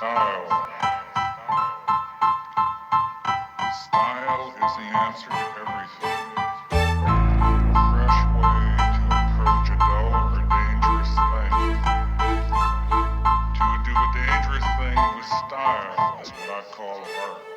Style. Style is the answer to everything. A fresh way to approach a dull or dangerous thing. To do a dangerous thing with style is what I call art.